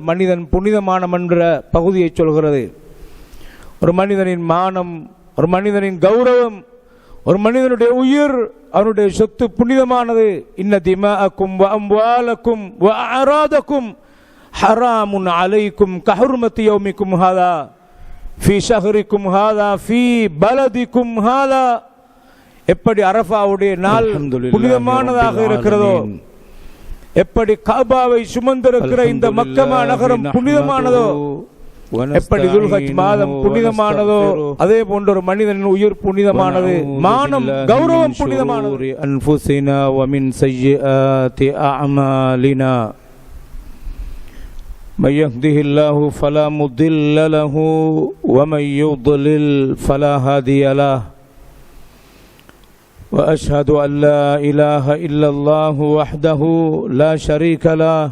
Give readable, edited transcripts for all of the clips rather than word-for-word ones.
மனிதன் புனிதமானம் என்ற பகுதியை சொல்கிறது. ஒரு மனிதனின் மானம், ஒரு மனிதனின் கௌரவம், ஒரு மனிதனுடைய உயிர், அவனுடைய சொத்து புனிதமானது. இன்ன திமாஅக்கும் வ அம்வாலக்கும் வ அராதக்கும் ஹராமுன் அலைக்கும் கஹுர்மத்தி யௌமிக்கும் ஹாதா ஃபீ ஷஹரிக்கும் ஹாதா ஃபீ பலதிக்கும் ஹாதா. எப்படி அரஃபாவுடைய நாள் புனிதமானதாக இருக்கிறதோ, எப்படி காபாவை சுமந்திருக்கிற இந்த மக்கமா நகரம் புனிதமானதோ, எப்படி துல்ஹஜ் மாதம் புனிதமானதோ, அதே போன்ற ஒரு மனிதனின் உயிர் புனிதமானது, மானம் கௌரவம் புனிதமானது. அன்ஃபுஸினா வ மின் ஸய்யிஆத்தி அஅமாலினா மன் யஹ்திஹில்லாஹு ஃபலா முதில்ல லஹு வ மன் யுضلில் ஃபலா ஹாதிய லஹு. وأشهد أن لا إله إلا الله وحده لا شريك له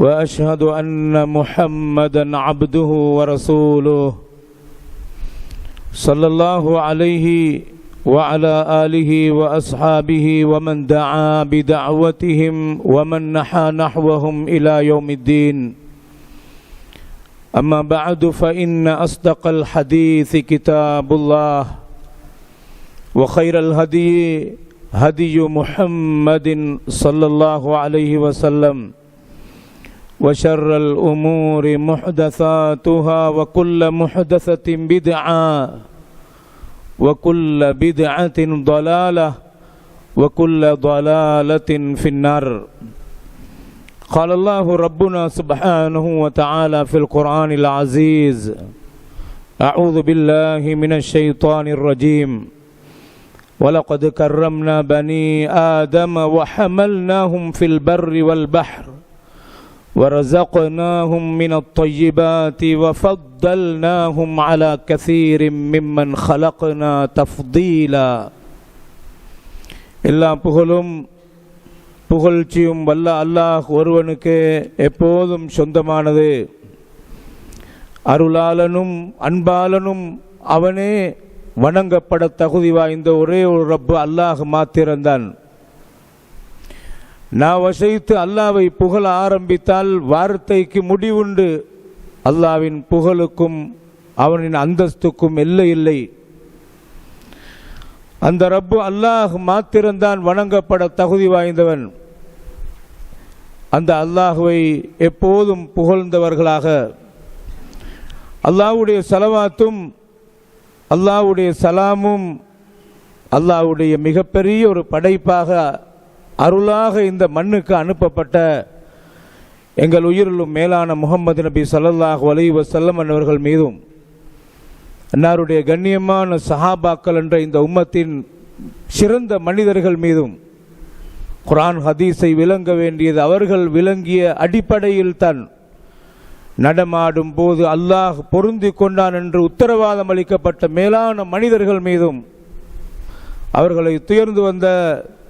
وأشهد أن محمدا عبده ورسوله صلى الله عليه وعلى آله وأصحابه ومن دعا بدعوتهم ومن نحى نحوهم إلى يوم الدين. أما بعد فإن أصدق الحديث كتاب الله وخير الهدي هدي محمد صلى الله عليه وسلم وشر الأمور محدثاتها وكل محدثة بدعة وكل بدعة ضلالة وكل ضلالة في النار. قال الله ربنا سبحانه وتعالى في القرآن العزيز: أعوذ بالله من الشيطان الرجيم وَلَقَدْ كَرَّمْنَا بَنِي آدَمَ وَحَمَلْنَاهُمْ فِي الْبَرِّ وَالْبَحْرِ وَرَزَقْنَاهُمْ مِنَ الطَّيِّبَاتِ وَفَضَّلْنَاهُمْ عَلَى كَثِيرٍ مِّمَّنْ خَلَقْنَا تَفْضِيلًا. எல்லா புகழும் புகழ்ச்சியும் வல்ல அல்லாஹ் ஒருவனுக்கு எப்போதும் சொந்தமானது. அருளாளனும் அன்பாளனும் அவனே. வணங்கப்பட தகுதி வாய்ந்த ஒரே ஒரு ரப்பு அல்லாஹ் மாத்திரம்தான். நான் வசைத்து அல்லாவை புகழ ஆரம்பித்தால் வார்த்தைக்கு முடிவுண்டு. அல்லாவின் புகழுக்கும் அவனின் அந்தஸ்துக்கும் எல்லை இல்லை. அந்த ரப்பு அல்லாஹ் மாத்திரம்தான் வணங்கப்பட தகுதி வாய்ந்தவன். அந்த அல்லாஹுவை எப்போதும் புகழ்ந்தவர்களாக அல்லாஹ்வுடைய ஸலவாத்தும் அல்லாஹ்வுடைய சலாமும் அல்லாஹ்வுடைய மிகப்பெரிய ஒரு படைப்பாக அருளாக இந்த மண்ணுக்கு அனுப்பப்பட்ட எங்கள் உயிரிலும் மேலான முஹம்மது நபி ஸல்லல்லாஹு அலைஹி வஸல்லம் அவர்கள் மீதும், அன்னாருடைய கண்ணியமான சஹாபாக்கள் என்ற இந்த உம்மத்தின் சிறந்த மனிதர்கள் மீதும், குர்ஆன் ஹதீஸை விளங்க வேண்டியது அவர்கள் விளங்கிய அடிப்படையில் தான் நடமாடும் போது அல்லாஹ் பொருந்தி கொண்டான் என்று உத்தரவாதம் அளிக்கப்பட்ட மேலான மனிதர்கள் மீதும், அவர்களை துயர்ந்து வந்த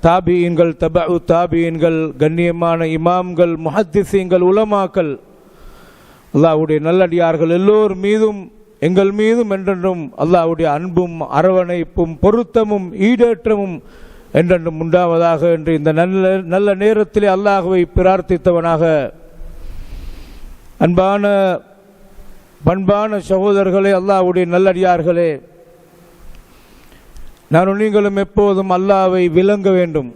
தாபியீன்கள், தபஉ தாபியீன்கள், கண்ணியமான இமாம்கள், முஹத்திஸீன்கள், உலமாக்கள், அல்லாஹ்வுடைய நல்லடியார்கள் எல்லோர் மீதும் எங்கள் மீதும் என்றென்றும் அல்லாஹ்வுடைய அன்பும் அரவணைப்பும் பொருத்தமும் ஈடேற்றமும் என்றென்றும் உண்டாவதாக என்று இந்த நல்ல நேரத்திலே அல்லாஹ்வை பிரார்த்தித்தவனாக, அன்பான பண்பான சகோதரர்களே, அல்லாஹ்வுடைய நல்லடியார்களே, நானும் நீங்களும் எப்போதும் அல்லாஹ்வை விளங்க வேண்டும்.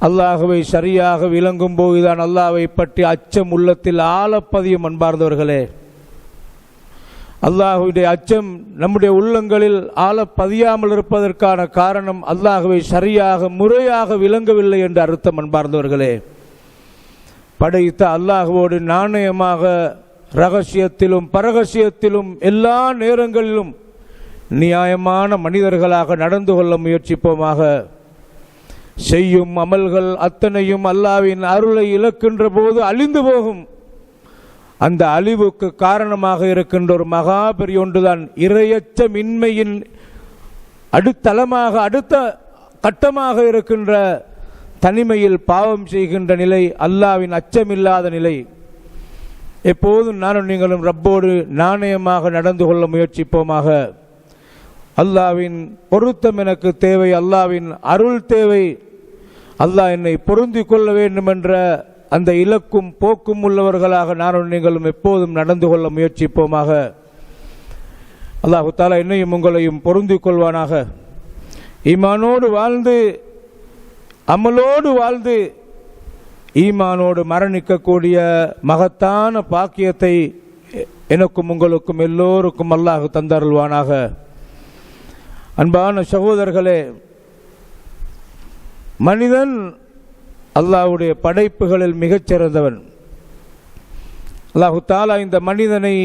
அல்லாஹ்வை சரியாக விளங்கும் போதுதான் அல்லாஹ்வை பற்றி அச்சம் உள்ளத்தில் ஆழப்பதியும். அன்பார்ந்தவர்களே, அல்லாஹ்வுடைய அச்சம் நம்முடைய உள்ளங்களில் ஆழப்பதியாமல் இருப்பதற்கான காரணம் அல்லாஹ்வை சரியாக முறையாக விளங்கவில்லை என்று அர்த்தம். அன்பார்ந்தவர்களே, படைத்த அல்லாஹ்வோடு நாணயமாக ரகசியத்திலும் பரகசியத்திலும் எல்லா நேரங்களிலும் நியாயமான மனிதர்களாக நடந்து கொள்ள முயற்சிப்போமாக. செய்யும் அமல்கள் அத்தனையும் அல்லாஹ்வின் அருளை இழக்கின்ற போது அழிந்து போகும். அந்த அழிவுக்கு காரணமாக இருக்கின்ற ஒரு மகா பெரிய ஒன்றுதான் இறையச்சமின்மையின் அடுத்தளமாக அடுத்த கட்டமாக இருக்கின்ற தனிமையில் பாவம் செய்கின்ற நிலை, அல்லாஹ்வின் அச்சமில்லாத நிலை. எப்போதும் நானும் நீங்களும் ரப்போடு நாணயமாக நடந்து கொள்ள முயற்சிப்போமாக. அல்லாஹ்வின் பொருத்தம் எனக்கு தேவை, அல்லாஹ்வின் அருள் தேவை. அல்லாஹ் என்னை பொருந்தி கொள்ள வேண்டும் என்ற அந்த இலக்கும் போக்கும் உள்ளவர்களாக நானும் நீங்களும் எப்போதும் நடந்து கொள்ள முயற்சிப்போமாக. அல்லாஹு தஆலா என்னையும் உங்களையும் பொருந்திக் கொள்வானாக. ஈமானோடு வாழ்ந்து அமலோடு வாழ்ந்து ஈமானோடு மரணிக்கக்கூடிய மகத்தான பாக்கியத்தை எனக்கும் உங்களுக்கும் எல்லோருக்கும் அல்லாஹ் தந்தருள்வானாக. அன்பான சகோதரர்களே, மனிதன் அல்லாஹ்வுடைய படைப்புகளில் மிகச்சிறந்தவன். அல்லாஹு தஆலா இந்த மனிதனை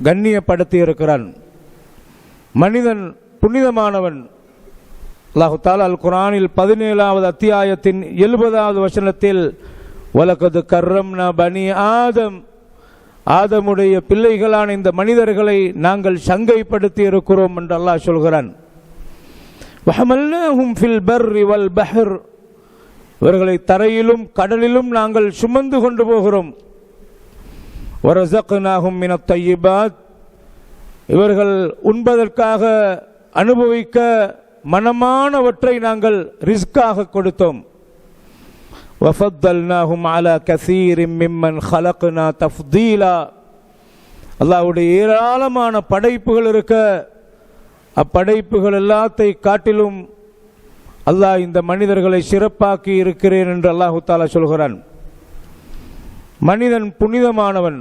கண்ணியப்படுத்தி இருக்கிறான். மனிதன் புனிதமானவன். அல்லாஹு தஆலா அல் குர்ஆனில் 17வது அத்தியாயத்தின் 70வது வசனத்தில் வலகது கர்ரம்னா பனி ஆதம், ஆதமுடைய பிள்ளைகளான இந்த மனிதர்களை நாங்கள் சங்கைப்படுத்தி இருக்கிறோம் என்று அல்லாஹ் சொல்கிறான். வஹமல்னாஹும் ஃபில் பர்ரி வல் பஹர், இவர்களை தரையிலும் கடலிலும் நாங்கள் சுமந்து கொண்டு போகிறோம். வரஸக்னாஹும் மினத் தய்யிபாத், இவர்கள் உண்பதற்காக அனுபவிக்க மனமானவற்றை நாங்கள் ரிஸ்காக கொடுத்தோம். வஃபத்தல்னாஹும் அலா கஸீரின் மிம்மன் ஹலக்னா தஃதீலா, அல்லாஹ்வுடைய ஏராளமான படைப்புகள் இருக்க அப்படைப்புகள் எல்லாத்தை காட்டிலும் அல்லாஹ் இந்த மனிதர்களை சிறப்பாக்கி இருக்கிறேன் என்று அல்லாஹு தஆலா சொல்கிறான். மனிதன் புனிதமானவன்.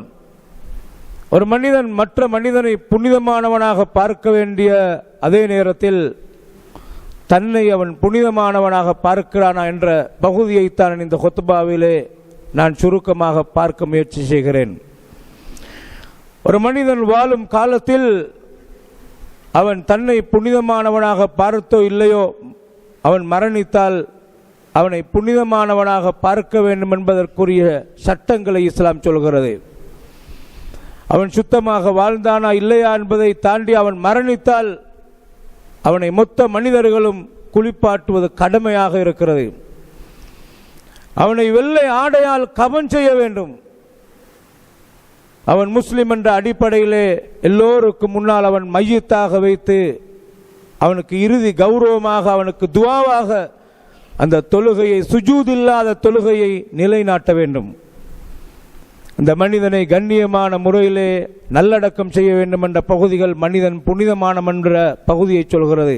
ஒரு மனிதன் மற்ற மனிதனை புனிதமானவனாக பார்க்க வேண்டிய அதே நேரத்தில் தன்னை அவன் புனிதமானவனாக பார்க்கிறானா என்ற பகுதியைத்தான் இந்த ஹுத்பாவிலே நான் சுருக்கமாக பார்க்க முயற்சி செய்கிறேன். ஒரு மனிதன் வாழும் காலத்தில் அவன் தன்னை புனிதமானவனாக பார்த்தோ இல்லையோ, அவன் மரணித்தால் அவனை புனிதமானவனாக பார்க்க வேண்டும் என்பதற்குரிய சட்டங்களை இஸ்லாம் சொல்கிறது. அவன் சுத்தமாக வாழ்ந்தானா இல்லையா என்பதை தாண்டி அவன் மரணித்தால் அவனை மொத்த மனிதர்களும் குளிப்பாட்டுவது கடமையாக இருக்கிறது. அவனை வெள்ளை ஆடையால் கபன் செய்ய வேண்டும். அவன் முஸ்லிம் என்ற அடிப்படையிலே எல்லோருக்கும் முன்னால் அவன் மையத்தாக வைத்து அவனுக்கு இறுதி கௌரவமாக அவனுக்கு துவாவாக அந்த தொழுகையை, சுஜூத் இல்லாத தொழுகையை நிலைநாட்ட வேண்டும். அந்த மனிதனை கண்ணியமான முறையிலே நல்லடக்கம் செய்ய வேண்டும் என்ற பகுதிகள் மனிதன் புனிதமானம் என்ற பகுதியை சொல்கிறது.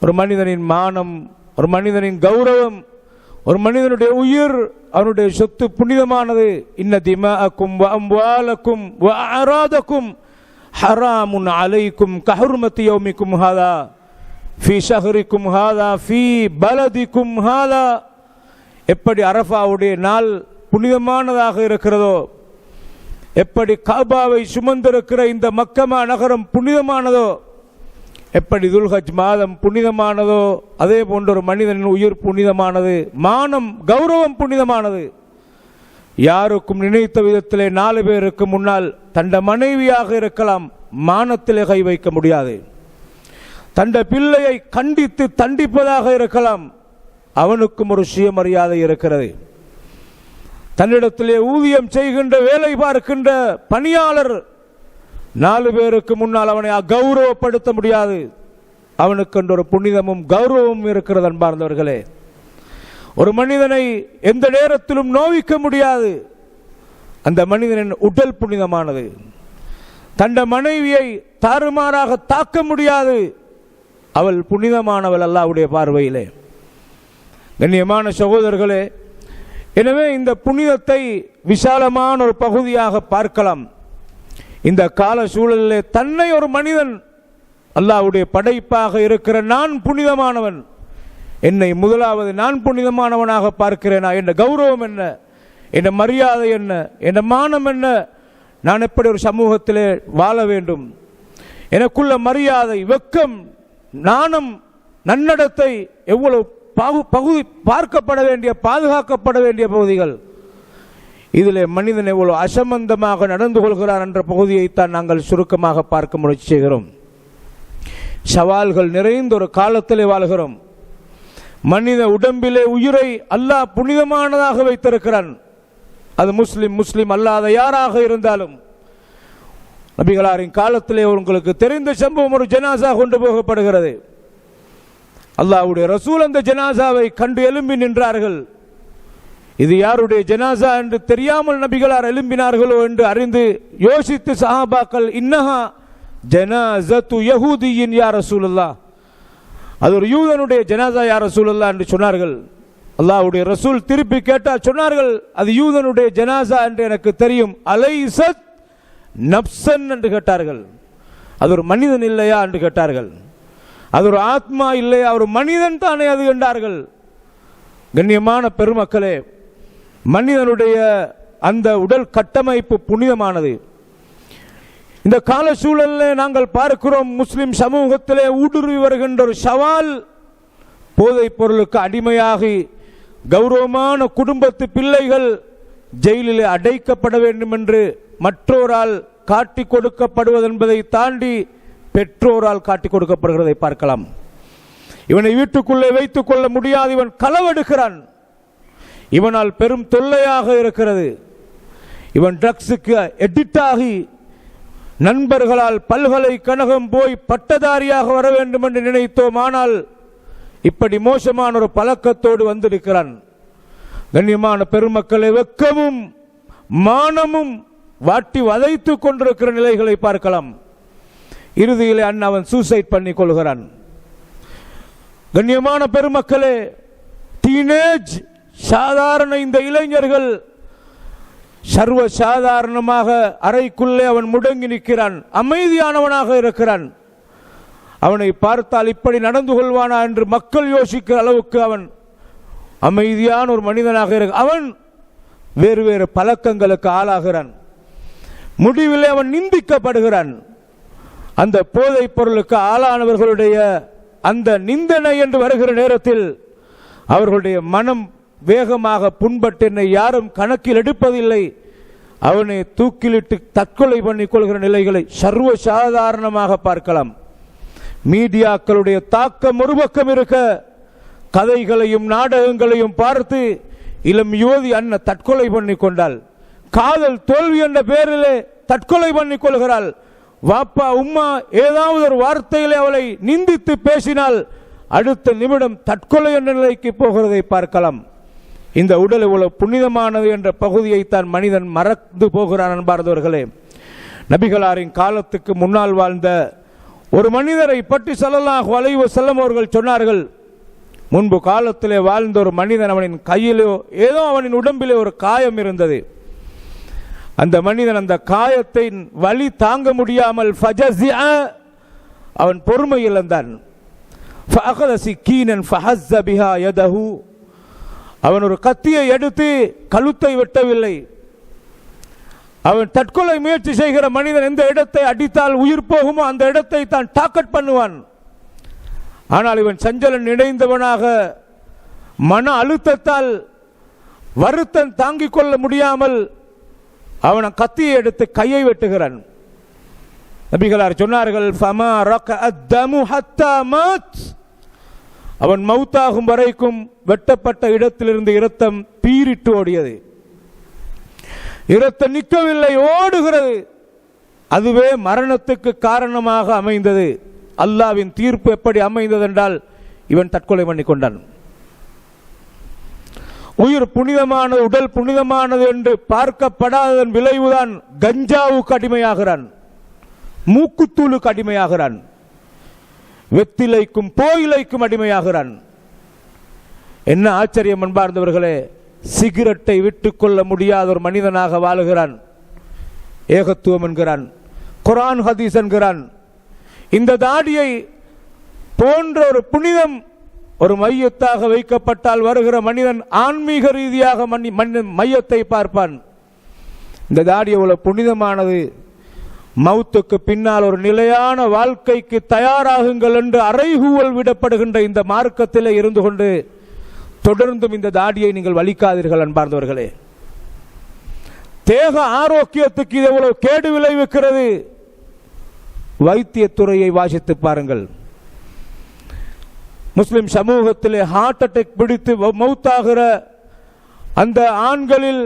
ஒரு மனிதனின் மானம், ஒரு மனிதனின் கௌரவம், ஒரு மனிதனுடைய உயிர், அவனுடைய சொத்து புனிதமானது. இன்ன திமாஅக்கும் வ அம்வாலக்கும் வ அராதக்கும் ஹராமுன் அலைக்கும் கஹுர்மத்தி யௌமிக்கும் ஹாதா ஃபீ ஷஹரிக்கும் ஹாதா ஃபீ பலதிக்கும் ஹாதா. எப்படி அரஃபாவுடைய நாள் புனிதமானதாக இருக்கிறதோ, எப்படி காபாவை சுமந்திருக்கிற இந்த மக்கமா நகரம் புனிதமானதோ, எப்படி துல்ஹஜ் மாதம் புனிதமானதோ, அதே போன்ற ஒரு மனிதனின் உயிர் புனிதமானது, மானம் கௌரவம் புனிதமானது. யாருக்கும் நினைத்த விதத்திலே 4 பேருக்கு முன்னால் தண்ட மனைவியாக இருக்கலாம், மானத்திலே கை வைக்க முடியாது. தண்ட பிள்ளையை கண்டித்து தண்டிப்பதாக இருக்கலாம், அவனுக்கும் ஒரு சுயமரியாதை இருக்கிறது. தன்னிடத்திலே ஊதியம் செய்கின்ற, வேலை பார்க்கின்ற பணியாளர் 4 பேருக்கு முன்னால் அவனை கௌரவப்படுத்த முடியாது. அவனுக்கு ஒரு புனிதமும் கௌரவமும் இருக்கிறது. அன்பார்ந்தவர்களே, ஒரு மனிதனை எந்த நேரத்திலும் நோவிக்க முடியாது. அந்த மனிதனின் உடல் புனிதமானது. தண்ட மனைவியை தாறுமாறாக தாக்க முடியாது. அவள் புனிதமானவள் அல்லாஹ்வுடைய பார்வையிலே. கண்ணியமான சகோதரர்களே, எனவே இந்த புனிதத்தை விசாலமான ஒரு பகுதியாக பார்க்கலாம். இந்த கால சூழலிலே தன்னை ஒரு மனிதன் அல்லாஹ்வுடைய படைப்பாக இருக்கிற நான் புனிதமானவன், என்னை முதலாவது நான் புனிதமானவனாக பார்க்கிறேனா, என்ற கௌரவம் என்ன, என்ற மரியாதை என்ன, என்ற மானம் என்ன, நான் எப்படி ஒரு சமூகத்திலே வாழ வேண்டும், எனக்குள்ள மரியாதை, வெக்கம், நாணம், நன்னடத்தை எவ்வளவு பகுதி பார்க்கப்பட வேண்டிய, பாதுகாக்கப்பட வேண்டிய பகுதிகள். இதில் மனிதன் எவ்வளவு அசம்பந்தமாக நடந்து கொள்கிறார் என்ற பகுதியைத்தான் நாங்கள் சுருக்கமாக பார்க்க முயற்சி செய்கிறோம். சவால்கள் நிறைந்த ஒரு காலத்திலே வாழ்கிறோம். மனித உடம்பிலே உயிரை அல்லாஹ் புனிதமானதாக வைத்திருக்கிறான். அது முஸ்லிம் அல்லாத யாராக இருந்தாலும். நபிகளாரின் காலத்திலே உங்களுக்கு தெரிந்த சம்பவம், ஒரு ஜனாசா கொண்டு போகப்படுகிறது. அல்லாஹ்வுடைய ரசூல் அந்த ஜனாசாவை கண்டு எழும்பி நின்றார்கள். இது யாருடைய ஜனாசா என்று தெரியாமல் நபிகளார் எழும்பினார்களோ என்று அறிந்து யோசித்து சஹாபாக்கள் இன்னஹா ஜனாஸத்து யஹூதியின் யா ரசூலுல்லாஹ், அது ஒரு யூதனுடைய ஜனாசா யா ரசூலுல்லாஹ் என்று சொன்னார்கள். அல்லாஹ்வுடைய ரசூல் திருப்பி கேட்டால் சொன்னார்கள், அது யூதனுடைய ஜனாசா என்று எனக்கு தெரியும். அலைஸத் நப்சன் என்று கேட்டார்கள். அது ஒரு மனிதன் இல்லையா என்று கேட்டார்கள். அது ஒரு ஆத்மா இல்லையா, ஒரு மனிதன் தானே அது என்றார்கள். கண்ணியமான பெருமக்களே, மனிதனுடைய அந்த உடல் கட்டமைப்பு புனிதமானது. இந்த கால சூழலில் நாங்கள் பார்க்கிறோம், முஸ்லிம் சமூகத்திலே ஊடுருவி வருகின்ற ஒரு சவால், போதைப் பொருளுக்கு அடிமையாகி கௌரவமான குடும்பத்து பிள்ளைகள் ஜெயிலிலே அடைக்கப்பட வேண்டும் என்று மற்றோரால் காட்டி கொடுக்கப்படுவது என்பதை தாண்டி பெற்றோரால் காட்டி கொடுக்கப்படுகிறதை பார்க்கலாம். இவனை வீட்டுக்குள்ளே வைத்துக் கொள்ள முடியாது, இவன் களவெடுக்கிறான், இவனால் பெரும் தொல்லையாக இருக்கிறது. இவன் ட்ரக்ஸுக்கு எடிக்ட் ஆகி நண்பர்களால் பல்கலைக்கழகம் போய் பட்டதாரியாக வர வேண்டும் என்று நினைத்தோம். ஆனால் இப்படி மோசமான ஒரு பழக்கத்தோடு வந்திருக்கிறான். கண்ணியமான பெருமக்களை, வெக்கமும் மானமும் வாட்டி வதைத்துக் கொண்டிருக்கிற நிலைகளை பார்க்கலாம். இறுதியிலே அவன் சூசைட் பண்ணி கொள்கிறான். கண்ணியமான பெருமக்களே, டீனேஜ் சாதாரண இந்த இளைஞர்கள் சர்வ சாதாரணமாக அறைக்குள்ளே அவன் முடங்கி நிற்கிறான், அமைதியானவனாக இருக்கிறான். அவனை பார்த்தால் இப்படி நடந்து கொள்வானா என்று மக்கள் யோசிக்கிற அளவுக்கு அவன் அமைதியான ஒரு மனிதனாக இருக்க, அவன் வேறு வேறு பழக்கங்களுக்கு ஆளாகிறான். முடிவிலே அவன் நிந்திக்கப்படுகிறான். அந்த போதைப் பொருளுக்கு ஆளானவர்களுடைய அந்த நிந்தனை என்று வருகிற நேரத்தில் அவர்களுடைய மனம் வேகமாக புண்பட்டு என்னை யாரும் கணக்கில் எடுப்பதில்லை, அவனை தூக்கிலிட்டு தற்கொலை பண்ணிக் கொள்கிற நிலைகளை சர்வ சாதாரணமாக பார்க்கலாம். மீடியாக்களுடைய தாக்கம் ஒரு பக்கம் இருக்க, கதைகளையும் நாடகங்களையும் பார்த்து இளம் யுவதி அண்ணன் தற்கொலை பண்ணி கொண்டாள். காதல் தோல்வி என்ற பெயரிலே தற்கொலை பண்ணிக் கொள்கிறாள். வாப்பா உம்மா ஏதாவது ஒரு வார்த்தையிலே அவளை நிந்தித்து பேசினால் அடுத்த நிமிடம் தற்கொலை என்ற நிலைக்கு போகிறதை பார்க்கலாம். இந்த உடல் இவ்வளவு புனிதமானது என்ற பகுதியை தான் மனிதன் மறந்து போகிறான். அன்பார்ந்தவர்களே, நபிகளாரின் காலத்துக்கு முன்னால் வாழ்ந்த ஒரு மனிதரை பற்றி ஸல்லல்லாஹு அலைஹி வஸல்லம் அவர்கள் சொன்னார்கள், முன்பு காலத்திலே வாழ்ந்த ஒரு மனிதன், அவனின் கையிலோ ஏதோ அவனின் உடம்பிலே ஒரு காயம் இருந்தது. அந்த மனிதன் அந்த காயத்தை வலி தாங்க முடியாமல் ஃபஜஸிஅ, அவன் பொறுமை இழந்தான். ஃபஅഖத சிக்கீனன் ஃபஹஸ்ஸ பிஹா யதஹு, அவன் ஒரு கத்தியை எடுத்து கழுத்தை வெட்டவில்லை. அவன் தற்கொலை முயற்சி செய்கிற மனிதன் எந்த இடத்தை அடித்தால் உயிர் போகுமோ அந்த இடத்தை தான் டார்கெட் பண்ணுவான். ஆனால் இவன் சஞ்சலன் இணைந்தவனாக மன அழுத்தத்தால் வருத்தம் தாங்கிக் கொள்ள முடியாமல் அவன் கத்தியை எடுத்து கையை வெட்டுகிறான். நபிகளார் சொன்னார்கள், ஃபமா ரகஅத் தமு ஹத்தா மாத், அவன் மௌத்தாகும் வரைக்கும் வெட்டப்பட்ட இடத்திலிருந்து இரத்தம் பீரிட்டு ஓடியது. இரத்தம் நிற்கவில்லை, ஓடுகிறது. அதுவே மரணத்துக்கு காரணமாக அமைந்தது. அல்லாஹ்வின் தீர்ப்பு எப்படி அமைந்தது என்றால், இவன் தற்கொலை பண்ணி கொண்டான். உயிர் புனிதமானது, உடல் புனிதமானது என்று பார்க்கப்படாததன் விளைவுதான் கஞ்சாவுக்கு அடிமையாகிறான், மூக்குத்தூளுக்கு அடிமையாகிறான், வெத்திலைக்கும் போயிலைக்கும் அடிமையாகிறான். என்ன ஆச்சரியம் அன்பார்ந்தவர்களே, சிகரெட்டை விட்டுக் கொள்ள முடியாத ஒரு மனிதனாக வாழுகிறான். ஏகத்துவம் என்கிறான், குர்ஆன் ஹதீஸ் என்கிறான். இந்த தாடியை போன்ற ஒரு புனிதம் ஒரு மையத்தாக வைக்கப்பட்டால் வருகிற மனிதன் ஆன்மீக ரீதியாக மையத்தை பார்ப்பான். இந்த தாடி எவ்வளவு புனிதமானது, மௌத்துக்கு பின்னால் ஒரு நிலையான வாழ்க்கைக்கு தயாராகுங்கள் என்று அறைகூவல் விடப்படுகின்ற இந்த மார்க்கத்திலே இருந்து கொண்டு தொடர்ந்தும் இந்த தாடியை நீங்கள் வலிக்காதீர்கள் அன்பார்ந்தவர்களே. தேக ஆரோக்கியத்துக்கு இது எவ்வளவு கேடு விளைவிக்கிறது. வைத்தியத்துறையை வாசித்து பாருங்கள். முஸ்லிம் சமூகத்திலே ஹார்ட் அட்டாக் பிடித்து மௌத்தாகிற அந்த ஆண்களில்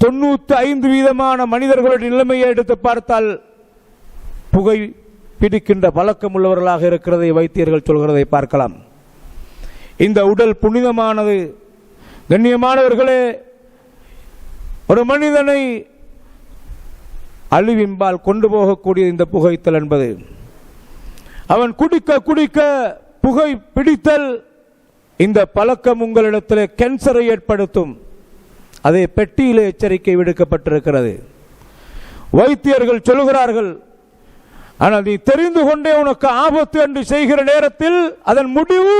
95% மனிதர்களுடைய நிலைமையை எடுத்து பார்த்தால் புகை பிடிக்கின்ற பழக்கம் உள்ளவர்களாக இருக்கிறதை வைத்தியர்கள் சொல்கிறதை பார்க்கலாம். இந்த உடல் புனிதமானது. கண்ணியமானவர்களே, ஒரு மனிதனை அழிவின்பால் கொண்டு போகக்கூடிய இந்த புகைத்தல் என்பது, அவன் குடிக்க குடிக்க புகை பிடித்தல், இந்த பழக்கம் உங்களிடத்தில் கேன்சரை ஏற்படுத்தும். அதே பெட்டியிலே எச்சரிக்கை விடுக்கப்பட்டிருக்கிறது. வைத்தியர்கள் சொல்லுகிறார்கள், ஆனால் நீ தெரிந்து கொண்டே உனக்கு ஆபத்து என்று செய்கிற நேரத்தில் அதன் முடிவு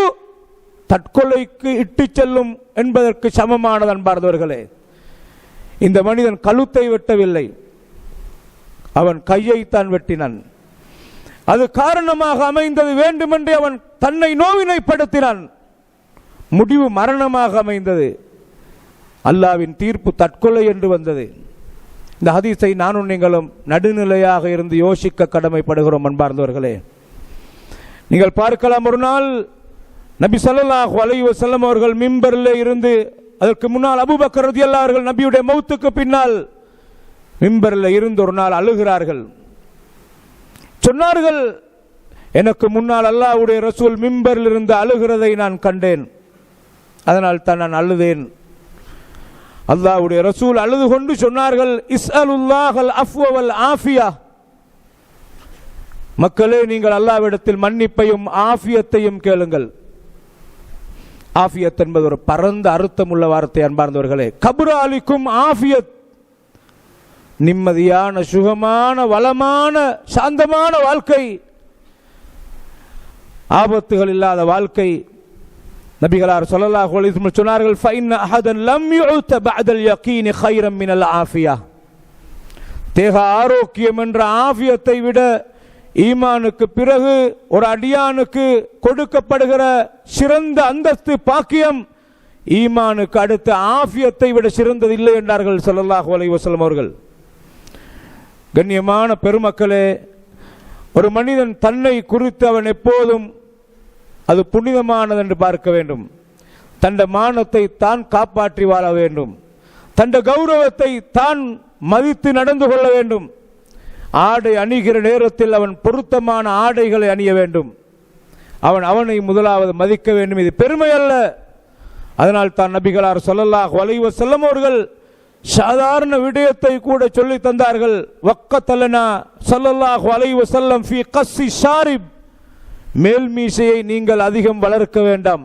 தற்கொலைக்கு இட்டு செல்லும் என்பதற்கு சமமானது. அன்பார்ந்தவர்களே, இந்த மனிதன் கழுத்தை வெட்டவில்லை, அவன் கையைத்தான் வெட்டினான். அது காரணமாக அமைந்தது. வேண்டுமென்றே அவன் தன்னை நோவினைப்படுத்தினான். முடிவு மரணமாக அமைந்தது. அல்லாவின் தீர்ப்பு தற்கொலை என்று வந்தது. இந்த ஹதீஸை நானும் நீங்களும் நடுநிலையாக இருந்து யோசிக்க கடமைப்படுகிறோம். அன்பார்ந்தவர்களே, நீங்கள் பார்க்கலாம், ஒரு நாள் நபி ஸல்லல்லாஹு அலைஹி வஸல்லம் அவர்கள் மிம்பரிலே இருந்து, அதற்கு முன்னால் அபூபக்கர் ரலியல்லாஹு அவர்கள் நபியுடைய மௌத்துக்கு பின்னால் மிம்பரில் இருந்து ஒரு நாள் அழுகிறார்கள். சொன்னார்கள், எனக்கு முன்னால் அல்லாஹ்வுடைய ரசூல் மிம்பரில் இருந்து அழுகிறதை நான் கண்டேன், அதனால் தான் நான் அழுதேன். அல்லாஹ்வுடைய ரசூல் அழுது கொண்டு சொன்னார்கள், இஸ்அலுல்லாஹல் அஃப்வ வல் ஆஃபியா, மக்களே நீங்கள் அல்லாஹ்விடத்தில் மன்னிப்பையும் ஆஃபியத்தையும் கேளுங்கள். ஆஃபியத் என்பது ஒரு பரந்த அர்த்தம் உள்ள வார்த்தை. அன்பார்ந்தவர்களே, கபுராலிக்கும் ஆஃபியத், நிம்மதியான சுகமான வளமான சாந்தமான வாழ்க்கை, ஆபத்துகள் இல்லாத வாழ்க்கை. நபிகளார் ஸல்லல்லாஹு அலைஹி வஸல்லம் சொன்னார்கள், ஃபஇன்ன அஹதன் லம் யுஅத பஅதல் யகீன் கைரம் மினல் ஆஃபியா, தேக ஆரோக்கியம் என்ற ஆஃபியத்தை விட ஈமானுக்கு பிறகு ஒரு அடியானுக்கு கொடுக்கப்படுகிற சிறந்த அந்தஸ்து பாக்கியம் ஈமானுக்கு அடுத்த ஆஃபியத்தை விட சிறந்தது இல்லை என்றார்கள் ஸல்லல்லாஹு அலைஹி வஸல்லம் அவர்கள். கண்ணியமான பெருமக்களே, ஒரு மனிதன் தன்னை குறித்து அவன் எப்போதும் அது புனிதமானது என்று பார்க்க வேண்டும். தன் மானத்தை தான் காப்பாற்றி வாழ வேண்டும். தன் கௌரவத்தை தான் மதித்து நடந்து கொள்ள வேண்டும். ஆடை அணிகிற நேரத்தில் அவன் பொருத்தமான ஆடைகளை அணிய வேண்டும். அவனை முதலாவது மதிக்க வேண்டும். இது பெருமை அல்ல. அதனால் தான் நபிகளார் ஸல்லல்லாஹு அலைஹி வஸல்லம் அவர்கள் சாதாரண விடயத்தை கூட சொல்லி தந்தார்கள். வக்கத்தலனா ஸல்லல்லாஹு அலைஹி வஸல்லம் ஃபீ கஸ்ஸி ஷாரிப், மேல் மீசையை நீங்கள் அதிகம் வளர்க்க வேண்டாம்,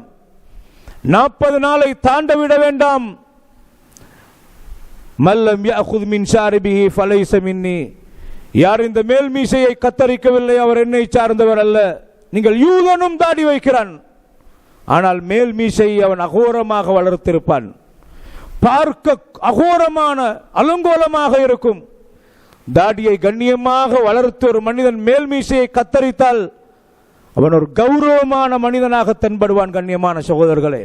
40 நாளை தாண்ட விட வேண்டாம். மல்லம் யஅகுத் மின் ஷாரிபிஹி ஃபலைஸ மின்னி, யார் இந்த மேல் மீசையை கத்தரிக்கவில்லை அவர் என்னை சார்ந்தவர் அல்ல. நீங்கள் யூதனும் தாடி வைக்கிறான், ஆனால் மேல் மீசை அவன் அகோரமாக வளர்த்திருப்பான், பார்க்க அகோரமான அலங்கோலமாக இருக்கும். தாடியை கண்ணியமாக வளர்த்து ஒரு மனிதன் மேல் மீசையை கத்தரித்தால் அவன் ஒரு கௌரவமான மனிதனாக தென்படுவான். கண்ணியமான சகோதரர்களே,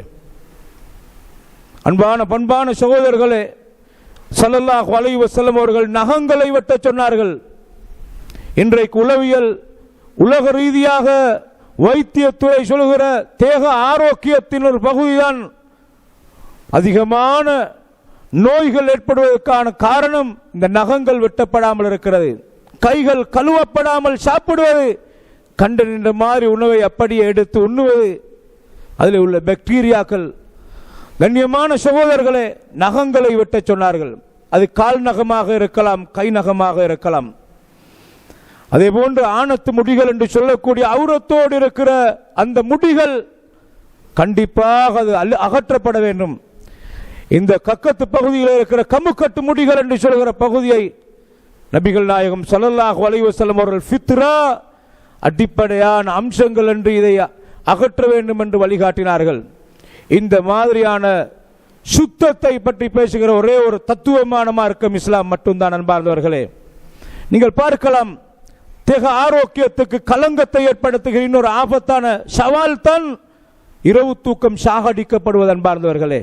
அன்பான பண்பான சகோதரர்களே, ஸல்லல்லாஹு அலைஹி வஸல்லம் அவர்கள் நகங்களை வெட்ட சொன்னார்கள். இன்றைக்கு உளவியல் உலக ரீதியாக வைத்தியத்துறை சொல்கிற தேக ஆரோக்கியத்தின் ஒரு பகுதிதான் அதிகமான நோய்கள் ஏற்படுவதற்கான காரணம் இந்த நகங்கள் வெட்டப்படாமல் இருக்கிறது. கைகள் கழுவப்படாமல் சாப்பிடுவது, கண்ட நின்ற மாதிரி உணவை அப்படியே எடுத்து உண்ணுவது, அதில் உள்ள பாக்டீரியாக்கள். கண்ணியமான சகோதரர்களே, நகங்களை வெட்ட சொன்னார்கள். அது கால் நகமாக இருக்கலாம், கை நகமாக இருக்கலாம். அதே போன்று ஆணத்து முடிகள் என்று சொல்லக்கூடிய அவுரத்தோடு இருக்கிற அந்த முடிகள் கண்டிப்பாக அது அகற்றப்பட வேண்டும். இந்த கக்கத்து பகுதியில் இருக்கிற கமுக்கட்டு முடிகள் என்று சொல்கிற பகுதியை நபிகள் நாயகம் ஸல்லல்லாஹு அலைஹி வஸல்லம் அவர்கள் ஃபித்ரா, அடிப்படையான அம்சங்கள் என்று இதை அகற்ற வேண்டும் என்று வழிகாட்டினார்கள். இந்த மாதிரியான சுத்தத்தை பற்றி பேசுகிற ஒரே ஒரு தத்துவமான மார்க்கம் இஸ்லாம் மட்டும்தான். அன்பார்ந்தவர்களே, நீங்கள் பார்க்கலாம், தேக ஆரோக்கியத்துக்கு களங்கத்தை ஏற்படுத்துகிற இன்னொரு ஆபத்தான சவால் தான் இரவு தூக்கம் சாகடிக்கப்படுவது. அன்பார்ந்தவர்களே,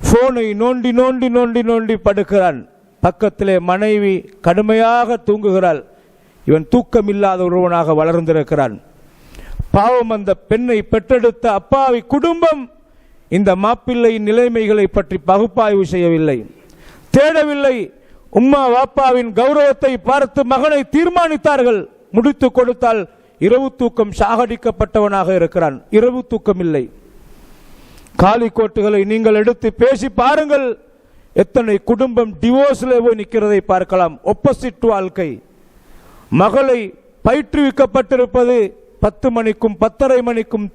போனை நோண்டி நோண்டி நோண்டி நோண்டி படுக்கிறான், பக்கத்திலே மனைவி கடுமையாக தூங்குகிறாள், இவன் தூக்கம் இல்லாத ஒருவனாக வளர்ந்திருக்கிறான். பாவம், அந்த பெண்ணை பெற்றெடுத்த அப்பாவி குடும்பம் இந்த மாப்பிள்ளையின் நிலைமைகளை பற்றி பகுப்பாய்வு செய்யவில்லை, தேடவில்லை. உம்மா வாப்பாவின் கௌரவத்தை பார்த்து மகனை தீர்மானித்தார்கள். முடித்து கொடுத்தால் இரவு தூக்கம் சாகடிக்கப்பட்டவனாக இருக்கிறான். இரவு தூக்கம் இல்லை. காலி கோட்டுகளை நீங்கள் எடுத்து பேசி பாருங்கள். எத்தனை குடும்பம் டிவோர்ஸ்ல போய் நிற்கிறதை பார்க்கலாம். ஒப்போசிட் வாழ்க்கை. மகளை பயிற்றுவிக்கப்பட்டிருப்பது 10 மணிக்கும் 10:30 மணிக்கும்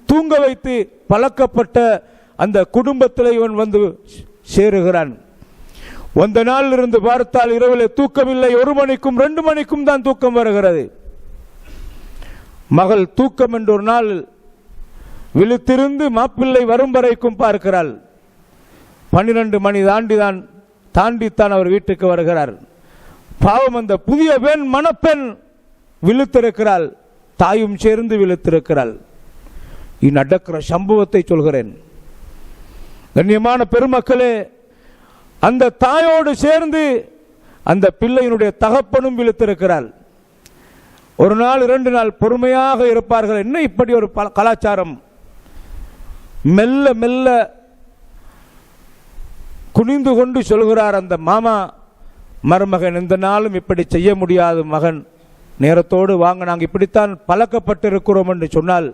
தூங்க வைத்து பழக்கப்பட்ட அந்த குடும்பத்தில் இவன் வந்து சேருகிறான். வந்த நாள் இருந்து பார்த்தால் இரவில் தூக்கமில்லை. 1 மணிக்கும் 2 மணிக்கும் தான் தூக்கம் வருகிறது. மகள் தூக்கம் என்று ஒரு நாள் விழித்திருந்து மாப்பிள்ளை வரும் வரைக்கும் பார்க்கிறாள். 12 மணி தாண்டித்தான் அவர் வீட்டுக்கு வருகிறார். பாவம், அந்த புதிய பெண் மணப்பெண் விழுத்திருக்கிறாள். தாயும் சேர்ந்து விழுத்திருக்கிறாள். நடக்கிற சம்பவத்தை சொல்கிறேன். கண்ணியமான பெருமக்களே, அந்த தாயோடு சேர்ந்து அந்த பிள்ளையினுடைய தகப்பனும் விழுத்திருக்கிறாள். 1 நாள் 2 நாள் பொறுமையாக இருப்பார்கள். என்ன இப்படி ஒரு கலாச்சாரம்? மெல்ல மெல்ல குனிந்து கொண்டு சொல்கிறார் அந்த மாமா மருமகன், இந்த நாளும் இப்படி செய்ய முடியாது மகன், நேரத்தோடு வாங்க, நாங்கள் இப்படித்தான் பழக்கப்பட்டிருக்கிறோம் என்று சொன்னால்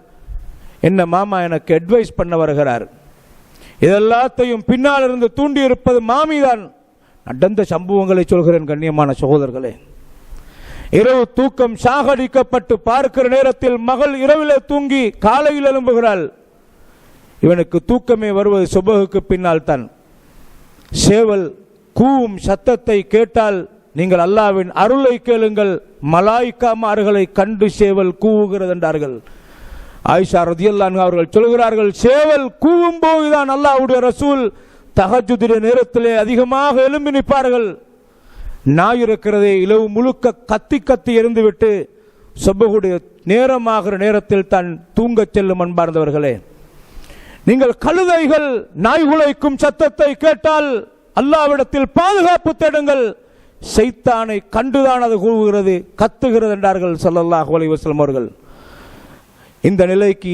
என்ன மாமா எனக்கு அட்வைஸ் பண்ண வருகிறார். இதெல்லாத்தையும் பின்னால் இருந்து தூண்டி இருப்பது மாமிதான். நடந்த சம்பவங்களை சொல்கிறேன் கண்ணியமான சகோதரர்களே. இரவு தூக்கம் சாகடிக்கப்பட்டு பார்க்கிற நேரத்தில் மகள் இரவிலே தூங்கி காலையில் எழும்புகிறாள். இவனுக்கு தூக்கமே வருவது சுபகுக்கு பின்னால் தான். சேவல் கூவும் சத்தத்தை கேட்டால் நீங்கள் அல்லாஹ்வின் அருளை கேளுங்கள், மலாய்க்காமார்களை கண்டு சேவல் கூவுகிறது என்றார்கள். ஆயிஷா ரதியல்லாஹு அன்ஹா அவர்கள் சொல்கிறார்கள், சேவல் கூவும் போதுதான் அல்லாஹ்வுடைய ரசூல் தஹஜ்ஜுடைய நேரத்திலே அதிகமாக எழும்பி நிற்பார்கள். நாய் இருக்கிறதே இலவு முழுக்க கத்தி எறிந்துவிட்டு சுபஹுடைய நேரமாகிற நேரத்தில் தான் தூங்கச் செல்லும். அன்பார்ந்தவர்களே, நீங்கள் கழுதைகள் நாய் குலைக்கும் சத்தத்தை கேட்டால் அல்லாஹ்விடத்தில் பாதுகாப்பு தேடுங்கள். சைத்தானை கண்டுதான் அது கூவுகிறது, கத்துகிறது என்றார்கள் ஸல்லல்லாஹு அலைஹி வஸல்லம் அவர்கள். இந்த நிலைக்கு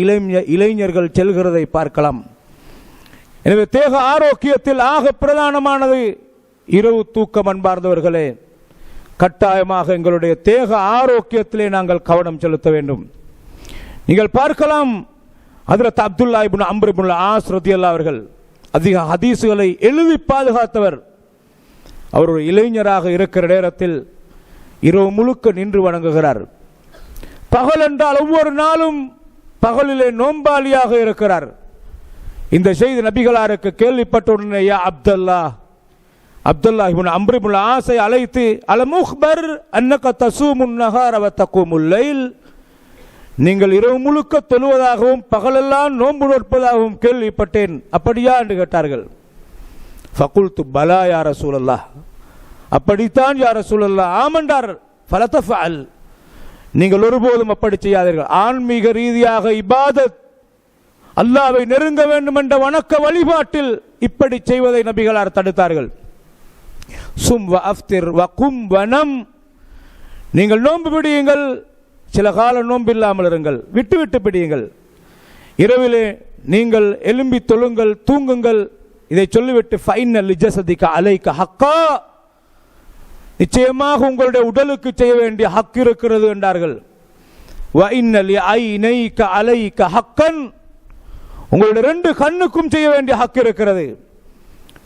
இளைஞர்கள் செல்கிறதை பார்க்கலாம். எனவே தேக ஆரோக்கியத்தில் ஆக பிரதானமானது இரவு தூக்கம். அன்பார்ந்தவர்களே, கட்டாயமாக எங்களுடைய தேக ஆரோக்கியத்திலே நாங்கள் கவனம் செலுத்த வேண்டும். நீங்கள் பார்க்கலாம், ஹஜ்ரத் அப்துல்லா இப்னு அம்ர் இப்னு ஆஸ் ரலியல்லாஹு அவர்கள் அதிக ஹதீசுகளை எழுதி பாதுகாத்தவர். அவர் ஒரு இளைஞராக இருக்கிற நேரத்தில் இரவு முழுக்க நின்று வணங்குகிறார். பகல் என்றால் ஒவ்வொரு நாளும் பகலிலே நோம்பாளியாக இருக்கிறார். இந்த செய்தி நபிகளாருக்கு கேள்விப்பட்ட உடனே அப்துல்லா இப்னு அம்ர் இப்னு ஆஸை அழைத்து அலமுக்பர் அன்னக தஸூமுன் நஹார வ தகூமுல் லைல், நீங்கள் இரவு முழுக்க தொழுவதாகவும் பகலெல்லாம் நோன்பு நோற்பதாகவும் கேள்விப்பட்டேன், அப்படியா என்று கேட்டார்கள். ஃபகுல்து பலா யா ரசூலல்லாஹ், அப்படித்தான் யா ரசூலல்லாஹ். ஆமண்டார். ஃபலதஃபஅல், நீங்கள் ஒருபோதும் அப்படி செய்யாதீர்கள். ஆன்மீக ரீதியாக இபாதத், அல்லாஹ்வை நெருங்க வேண்டும் என்ற வணக்க வழிபாட்டில் இப்படி செய்வதை நபிகளார் தடுத்தார்கள். சும் வ அஃப்திர் வ கும் வ நம், நீங்கள் நோன்பு பிடியுங்கள், சில காலம் நோன்பு இல்லாமல் இருங்கள், விட்டு பிடியுங்கள், இரவிலே நீங்கள் எழும்பி தொழுங்கள், தூங்குங்கள். இதை சொல்லிவிட்டு ஃபைன லிஜஸதிக அலைக ஹக்கா, நிச்சயமாக உங்களுடைய உடலுக்கு செய்ய வேண்டிய ஹக் இருக்கிறது என்றார்கள். வ இன்ன லி ஐனைக அலைக ஹக்கன், உங்களுடைய 2 கண்ணுக்கும் செய்ய வேண்டிய ஹக் இருக்கிறது.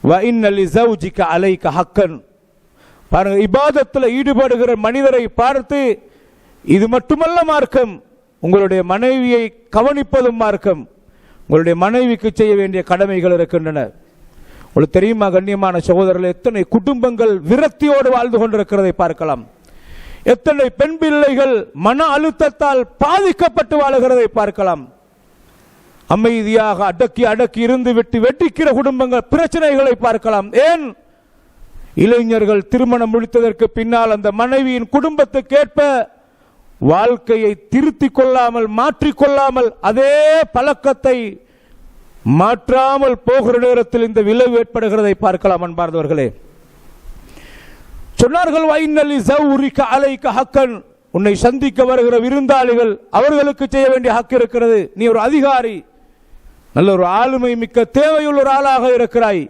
வ இன்ன லி ஸௌஜிக அலைக ஹக்கன். பாருங்க, இபாதத்தில் ஈடுபடுகிற மனிதரை பார்த்து இது மட்டுமல்ல மார்க்கம், உங்களுடைய மனைவியை கவனிப்பதும் மார்க்கம். உங்களுடைய மனைவிக்கு செய்ய வேண்டிய கடமைகள் இருக்கின்றன. உங்களுக்கு தெரியுமா கண்ணியமான சகோதரர்கள், எத்தனை குடும்பங்கள் விரக்தியோடு வாழ்ந்து கொண்டிருக்கிறதை பார்க்கலாம். எத்தனை பெண் பிள்ளைகள் மன அழுத்தத்தால் பாதிக்கப்பட்டு வாழுகிறதை பார்க்கலாம். அமைதியாக அடக்கி இருந்து விட்டு வெட்டிக்கிற குடும்பங்கள், பிரச்சனைகளை பார்க்கலாம். ஏன்? இளைஞர்கள் திருமணம் முடித்ததற்கு பின்னால் அந்த மனைவியின் குடும்பத்துக்கேற்ப வாழ்க்கையை திருத்திக் கொள்ளாமல், மாற்றிக்கொள்ளாமல், அதே பழக்கத்தை மாற்றாமல் போகிற நேரத்தில் இந்த விளைவு ஏற்படுகிறதை பார்க்கலாம். அன்பார்ந்தவர்களே, சொன்னார்கள், வைன்னலி ஸௌரிக அலைக ஹக்கன், உன்னை சந்திக்க வருகிற விருந்தாளிகள் அவர்களுக்கு செய்ய வேண்டிய ஹக் இருக்கிறது. நீ ஒரு அதிகாரி, நல்ல ஒரு ஆளுமை மிக்க தேவையுள்ள ஒரு ஆளாக இருக்கிறாய்,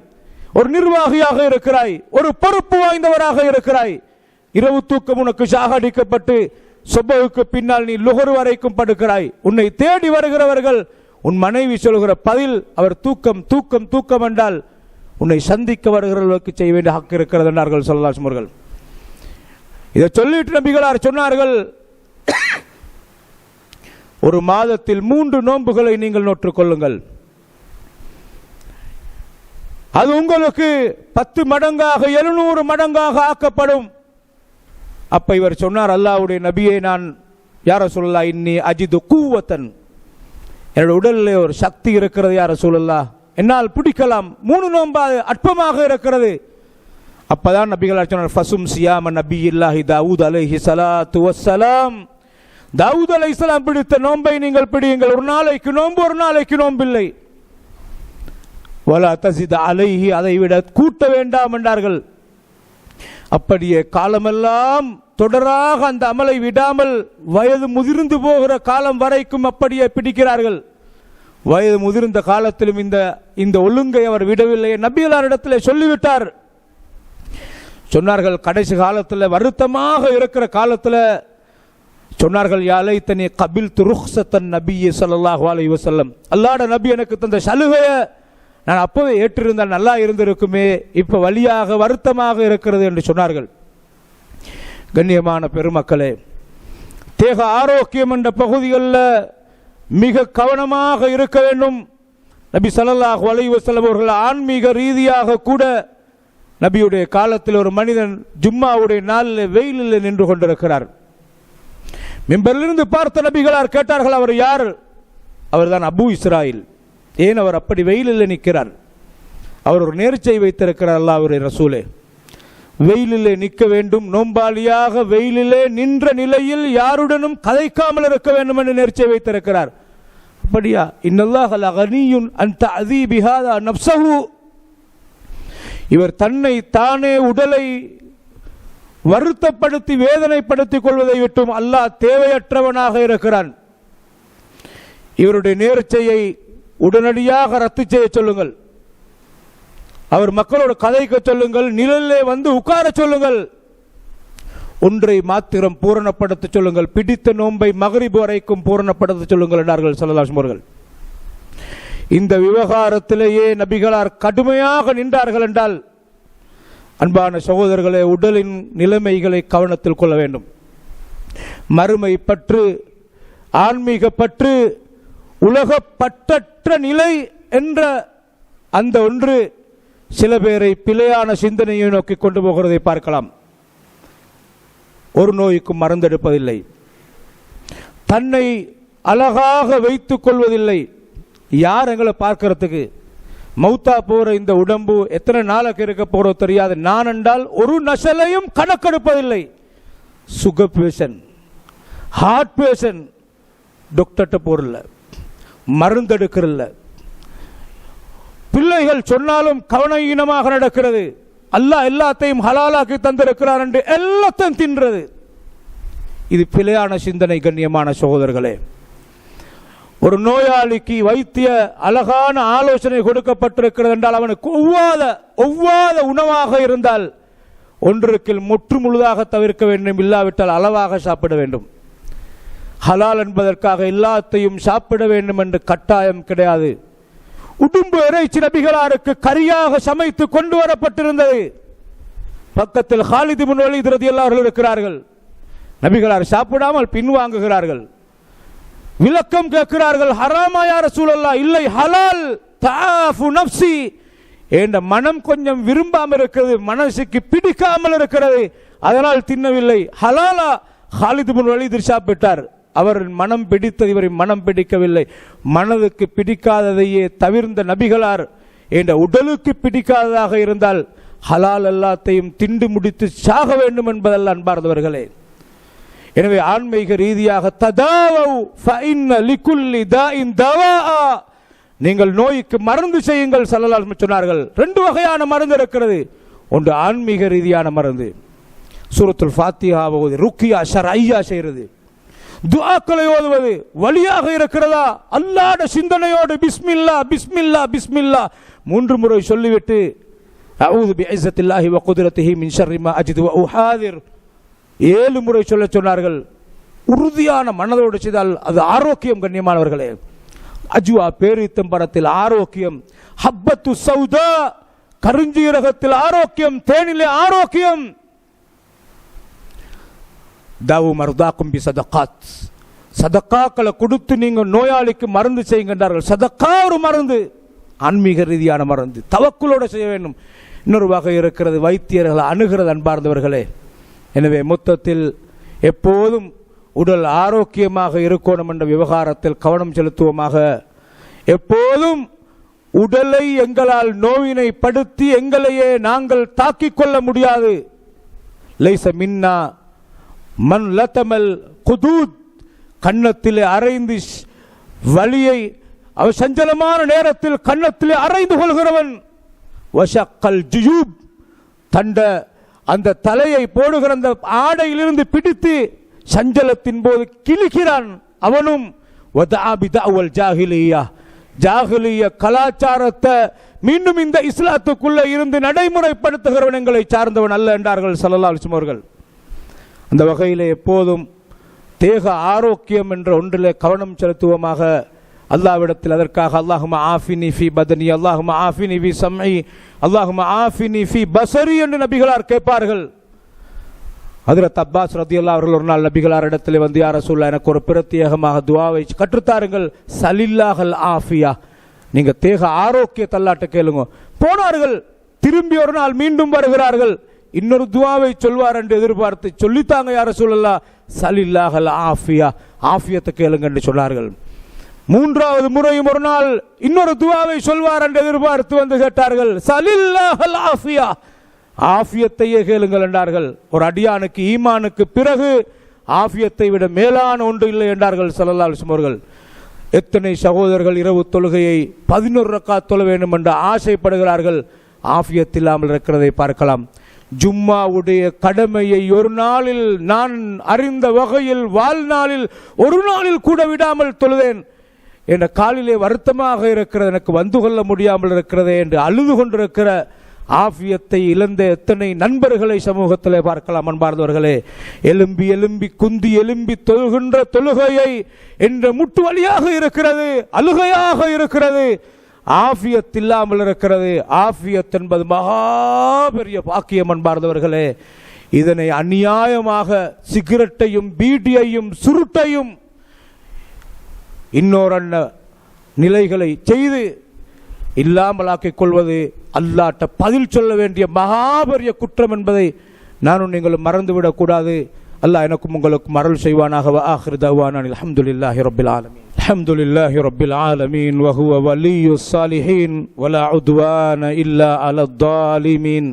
ஒரு நிர்வாகியாக இருக்கிறாய், ஒரு பொறுப்பு வாய்ந்தவராக இருக்கிறாய். இரவு தூக்கம் உனக்கு சாகடிக்கப்பட்டு சுபஹுக்கு பின்னால் நீ லுஹர் வரைக்கும் படுக்கிறாய். உன்னை தேடி வருகிறவர்கள், உன் மனைவி சொல்கிற பதில் அவர் தூக்கம் தூக்கம் தூக்கம் என்றால் உன்னை சந்திக்க வருகிறவர்களுக்கு செய்ய வேண்டிய ஹக்கு இருக்கிறது என்றார்கள் ஸல்லல்லாஹு அலைஹி வஸல்லம். இதை சொல்லிட்டு நபிகளார் சொன்னார்கள், ஒரு மாதத்தில் 3 நோன்புகளை நீங்கள் நோற்றுக் கொள்ளுங்கள், அது உங்களுக்கு 10 மடங்காக 700 மடங்காக ஆக்கப்படும். அப்ப இவர் சொன்னார், அல்லாஹ்வுடைய நபியே, நான் யா ரசூலுல்லாஹ் இன்னி அஜிது குவத்தன், என்னோட உடலில் ஒரு சக்தி இருக்கிறது யா ரசூலுல்லாஹ், என்னால் பிடிக்கலாம், 3 நோன்பு அற்பமாக இருக்கிறது. அப்பதான் நபிகள் சொன்னார், ஃபசும் சியாம நபியில்லாஹி தாவூத் அலைஹி ஸலாத்து வஸ்ஸலாம், தாவூத் அலைஹிஸ்ஸலாம் பிடித்த நோன்பை நீங்கள் பிடியுங்கள், ஒரு நாளைக்கு நோன்பு ஒரு நாளைக்கு நோன்பில்லை. வலா தஸித் அலைஹி, அதை விட கூட்ட வேண்டாம் என்றார்கள். அப்படியே காலமெல்லாம் தொடராக அந்த அமலை விடாமல் வயது முதிர்ந்து போகிற காலம் வரைக்கும் அப்படியே பிடிக்கிறார்கள். வயது முதிர்ந்த காலத்திலும் இந்த ஒழுங்கை அவர் விடவில்லை. நபிகளாரிடத்தில் சொல்லிவிட்டார். சொன்னார்கள், கடைசி காலத்தில் வருத்தமாக இருக்கிற காலத்தில் சொன்னார்கள், யா லைத்தனி கபில்து ருக்ஸத்தன் நபியே ஸல்லல்லாஹு அலைஹி வஸல்லம், அல்லாஹ்வுடைய நபி எனக்கு தந்த சலுகையை நான் அப்பவே ஏற்றிருந்தால் நல்லா இருந்திருக்குமே, இப்ப வழியாக வருத்தமாக இருக்கிறது என்று சொன்னார்கள். கண்ணியமான பெருமக்களே, தேக ஆரோக்கியம் என்ற பகுதிகளில் மிக கவனமாக இருக்க வேண்டும். நபி ஸல்லல்லாஹு அலைஹி வஸல்லம் அவர்கள் ஆன்மீக ரீதியாக கூட, நபியுடைய காலத்தில் ஒரு மனிதன் ஜும்மாவுடைய நாளில் வெயிலில் நின்று கொண்டிருக்கிறார். மிம்பரிலிருந்து பார்த்த நபிகளார் கேட்டார்கள், அவர் யார்? அவர்தான் அபூ இஸ்ராயில். ஏன் அவர் அப்படி வெயிலில் நிற்கிறார்? அவர் ஒரு நேர்ச்சை வைத்திருக்கிறார், அல்லாஹ்வுடைய ரசூலே, வெயிலிலே நிற்க வேண்டும், நோம்பாளியாக வெயிலிலே நின்ற நிலையில் யாருடனும் கதைக்காமல் இருக்க வேண்டும் என்று நேர்ச்சை வைத்திருக்கிறார். அப்படியா? இன்னல்லாஹ லகனியுன் அன் தஅதீபி ஹாதா நஃப்ஸஹு, இவர் தன்னை தானே உடலை வருத்தப்படுத்தி வேதனைப்படுத்திக் கொள்வதை விட்டும் அல்லாஹ் தேவையற்றவனாக இருக்கிறான். இவருடைய நேர்ச்சையை உடனடியாக ரத்து செய்ய சொல்லுங்கள், அவர் மக்களோட கதைக்க சொல்லுங்கள், நிழலிலே வந்து உட்கார சொல்லுங்கள், ஒன்றை மாத்திரம் பூரணப்படுத்த சொல்லுங்கள், பிடித்த நோன்பை மக்ரிப் வரைக்கும் பூரணப்படுத்த சொல்லுங்கள் என்றார்கள் ஸல்லல்லாஹு அலைஹி வஸல்லம். இந்த விவகாரத்திலேயே நபிகளார் கடுமையாக நின்றார்கள் என்றால், அன்பான சகோதரர்களே, உடலின் நிலைமைகளை கவனத்தில் கொள்ள வேண்டும். மறுமை பற்று, ஆன்மீக பற்று, உலக பற்றற்ற நிலை என்ற அந்த ஒன்று சில பேரை பிழையான சிந்தனையை நோக்கி கொண்டு போகிறதை பார்க்கலாம். ஒரு நோய்க்கும் மருந்தெடுப்பதில்லை, தன்னை அழகாக வைத்துக் கொள்வதில்லை. யார் எங்களை பார்க்கறதுக்கு? மௌத்தா போற இந்த உடம்பு எத்தனை நாளைக்கு இருக்க போறோ தெரியாது. நான் என்றால் ஒரு நசலையும் கணக்கெடுப்பதில்லை. சுகர் பேஷன், ஹார்ட் பேஷன், டாக்டர்கிட்ட போறல, மருந்தெடுக்கிறல்ல, பிள்ளைகள் சொன்னாலும் கவனஈனமாக நடக்கிறது. அல்லாஹ் எல்லாத்தையும் ஹலாலாக்கி தந்திருக்கிறார் என்று எல்லாத்தையும் தின்றது. இது பிழையான சிந்தனை. கண்ணியமான சகோதரர்களே, ஒரு நோயாளிக்கு வைத்திய அழகான ஆலோசனை கொடுக்கப்பட்டிருக்கிறது என்றால், அவனுக்கு ஒவ்வாத உணவாக இருந்தால் ஒன்றுக்கு முற்று முழுதாக தவிர்க்க வேண்டும், இல்லாவிட்டால் அளவாக சாப்பிட வேண்டும். ஹலால் என்பதற்காக எல்லாத்தையும் சாப்பிட வேண்டும் என்று கட்டாயம் கிடையாது. உடும்பு இறைச்சி நபிகளாருக்கு கரியாக சமைத்து கொண்டு வரப்பட்டிருந்தது. பக்கத்தில் ஹாலித் இப்னு வலீத் ரலியல்லாஹு அன்ஹு இருக்கிறார்கள். நபிகளார் சாப்பிடாமல் பின்வாங்குகிறார்கள். விளக்கம் கேட்கிறார்கள். ஹராமா யா ரசூலல்லாஹ்? இல்லை, ஹலால். தஆஃபு நஃப்ஸி, என்ற மனம் கொஞ்சம் விரும்பாமல் இருக்கிறது, மனசுக்கு பிடிக்காமல் இருக்கிறது, அதனால் தின்னவில்லை. ஹலாலா? ஹாலித் இப்னு வலீத் சாப்பிட்டார். அவர் மனம் பிடித்தது, இவரை மனம் பிடிக்கவில்லை. மனதுக்கு பிடிக்காததையே தவிர்ந்த நபிகளார் என்ற உடலுக்கு பிடிக்காததாக இருந்தால் ஹலால் எல்லாத்தையும் திண்டு முடித்து சாக வேண்டும் என்பதல்ல அன்பார்ந்தவர்களே. எனவே ஆன்மீக ரீதியாக ததாவவ் ஃபஇன்ன லிகுல்லி தாஇன் தவாஆ, நீங்கள் நோய்க்கு மருந்து செய்யுங்கள் ஸல்லல்லாஹு அலைஹி வஸல்லம் சொன்னார்கள். 2 வகையான மருந்து இருக்கிறது. ஒன்று ஆன்மீக ரீதியான மருந்து, சூரத்துல் ஃபாத்திஹா ஓதி ருக்கியா ஷர்ஐயா செய்கிறது, துஆக்களை ஓதுவது. வலியாக இருக்கிறதா? அல்லாஹ்வுடைய சிந்தனையோடு பிஸ்மில்லா பிஸ்மில்லா பிஸ்மில்லா 3 முறை சொல்லிவிட்டு அஊது பிஇஸ்ஸத்தில்லாஹி வ குத்ரத்திஹி மின் ஷர்ரி மா அஜிது வ உஹாதிர் 7 முறை சொல்ல சொன்னார்கள். உறுதியான மனதோடு செய்தால் அது ஆரோக்கியம். கண்ணியமானவர்களே, அஜ்வா பேரித்தம்பரத்தில் ஆரோக்கியம், ஹப்பத்து சௌதா கருஞ்சீரகத்தில் ஆரோக்கியம், தேனிலே ஆரோக்கியம். தாவு மர்தாக்கும் பி சதகாத், சதக்காக்களை கொடுத்து நீங்க நோயாளிக்கு மருந்து செய்கின்றார்கள். சதக்கா ஒரு மருந்து, ஆன்மீக ரீதியான மருந்து, தவக்குலோட செய்ய வேண்டும். இன்னொரு வகை இருக்கிறது, வைத்தியர்களை அணுகிறது. அன்பார்ந்தவர்களே, எனவே மொத்தத்தில் எப்போதும் உடல் ஆரோக்கியமாக இருக்கணும் என்ற விவகாரத்தில் கவனம் செலுத்துவோமாக. எப்போதும் உடலை எங்களால் நோயினை படுத்தி எங்களையே நாங்கள் தாக்கிக் கொள்ள முடியாது. லைஸ மின்னா மன் லதமல் குதூத், கன்னத்திலே அரைந்து வலியை அவர் சஞ்சலமான நேரத்தில் கன்னத்திலே அரைந்து கொள்கிறவன். வஷக்கல் ஜுயூப், தண்ட அந்த தலையை போடுகிற அந்த ஆடையிலிருந்து பிடித்து சஞ்சலத்தின் போது கிழிக்கிறான் அவனும். ஜாஹிலியா கலாச்சாரத்தை மீண்டும் இந்த இஸ்லாத்துக்குள்ள இருந்து நடைமுறைப்படுத்துகிறவன் எங்களை சார்ந்தவன் அல்ல என்றார்கள் ஸல்லல்லாஹு அலைஹி வஸல்லம் அவர்கள். அந்த வகையில் எப்போதும் தேக ஆரோக்கியம் என்ற ஒன்றிலே கவனம் செலுத்துவோமாக. அல்லாஹ்விடத்தில் அதற்காக அல்லாஹும்ம ஆஃபினி ஃபி பதனி, அல்லாஹும்ம ஆஃபினி ஃபி சம்இ, அல்லாஹும்ம ஆஃபினி ஃபி பஸரி என்று நபிகளார் கேட்பார்கள். ஹஜ்ரத் அப்பாஸ் ரலியல்லாஹு அவர்கள் ஒரு நாள் நபிகளார் இடத்திலே வந்து, யா ரசூலல்லாஹ், எனக்கு ஒரு பிரத்யேகமாக துஆவை கற்றுத்தாருங்கள், சலில்லாஹல் ஆஃபியா, நீங்க தேக ஆரோக்கியத்தை அல்லாஹ்ட்ட கேளுங்க. போனார்கள், திரும்பி ஒரு நாள் மீண்டும் வருகிறார்கள், இன்னொரு துஆவை சொல்வார் என்று எதிர்பார்த்து சொல்லித்தாங்க யா ரசூலல்லாஹ், சலில்லாஹல் ஆஃபியா, ஆஃபியத்தை கேளுங்க என்று சொன்னார்கள். மூன்றாவது முறையும் ஒரு நாள் இன்னொரு துஆவை சொல்வார் என்று எதிர்பார்த்து வந்து கேட்டார்கள், சலில்லாஹல் ஆஃபியா, ஆஃபியத்தையே கேளுங்கள் என்றார்கள். ஒரு அடியானுக்கு ஈமானுக்கு பிறகு ஆஃபியத்தை விட மேலான ஒன்று இல்லை என்றார்கள் ஸல்லல்லாஹு அலைஹி வஸல்லம் அவர்கள். எத்தனை சகோதரர்கள் இரவு தொழுகையை 11 ரக்காத் தொழ வேண்டும் என்று ஆசைப்படுகிறார்கள், ஆஃபியத் இல்லாமல் இருக்கிறதை பார்க்கலாம். ஜும்மாவுடைய கடமையை ஒரு நாளில் நான் அறிந்த வகையில் வாழ்நாளில் ஒரு நாளில் கூட விடாமல் தொழுதேன், என்ற காலிலே வருத்தமாக இருக்கிறது, எனக்கு வந்து கொள்ள முடியாமல் இருக்கிறதே என்று அழுது கொண்டிருக்கிற ஆஃபியத்தை இழந்த எத்தனை நண்பர்களை சமூகத்திலே பார்க்கலாம். அன்பார்ந்தவர்களே, எலும்பி எலும்பி குந்தி எலும்பி தொழுகின்ற தொழுகையை என்ற முட்டு வலியாக இருக்கிறது, அழுகையாக இருக்கிறது, ஆஃபியத் இல்லாமல் இருக்கிறது. ஆஃபியத் என்பது மகா பெரிய பாக்கியம். அன்பார்ந்தவர்களே, இதனை அநியாயமாக சிகரெட்டையும் பீடியையும் சுருட்டையும் இன்னொரு நிலைகளை செய்து இல்லாமல் ஆக்கிக் கொள்வது அல்லாஹ்ட்ட பதில் சொல்ல வேண்டிய மகாபெரிய குற்றம் என்பதை நானும் நீங்களும் மறந்துவிடக் கூடாது. அல்லாஹ் எனக்கும் உங்களுக்கும் அருள் செய்வானாக. ஆகிரு தஅவானா அல்ஹம்துலில்லாஹி ரப்பில் ஆலமீன். அல்ஹம்துலில்லாஹி ரப்பில் ஆலமீன் வ ஹுவ வலியுஸ் ஸாலிஹீன் வ லா உத்வான இல்லா அலல் ஸாலிமீன்.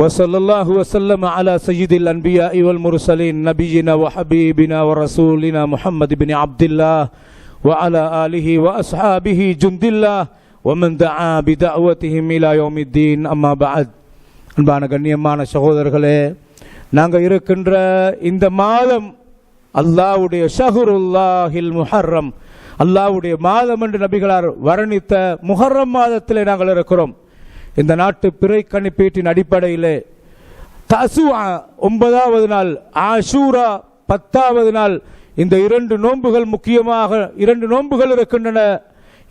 وصلى الله وسلم على سيد الأنبياء والمرسلين نبينا وحبيبنا ورسولنا محمد بن عبد الله وعلى آله وأصحابه جند الله ومن دعا بدعوتهم إلى يوم الدين. أما بعد. அன்பான கண்ணியமான சகோதரர்களே, நாங்கள் இருக்கின்ற இந்த மாதம் அல்லாஹ்வுடைய ஷஹ்ருல்லாஹில் முஹர்ரம், அல்லாஹ்வுடைய மாதம் என்று நபிகளார் வர்ணித்த முஹர்ரம் மாதத்திலே நாங்கள் இருக்கிறோம். இந்த நாட்டு பிறை கணிப்பீட்டின் அடிப்படையிலே தசுஆ 9வது நாள், ஆஷூரா 10வது நாள், இந்த 2 நோன்புகள் முக்கியமாக 2 நோன்புகள் இருக்கின்றன.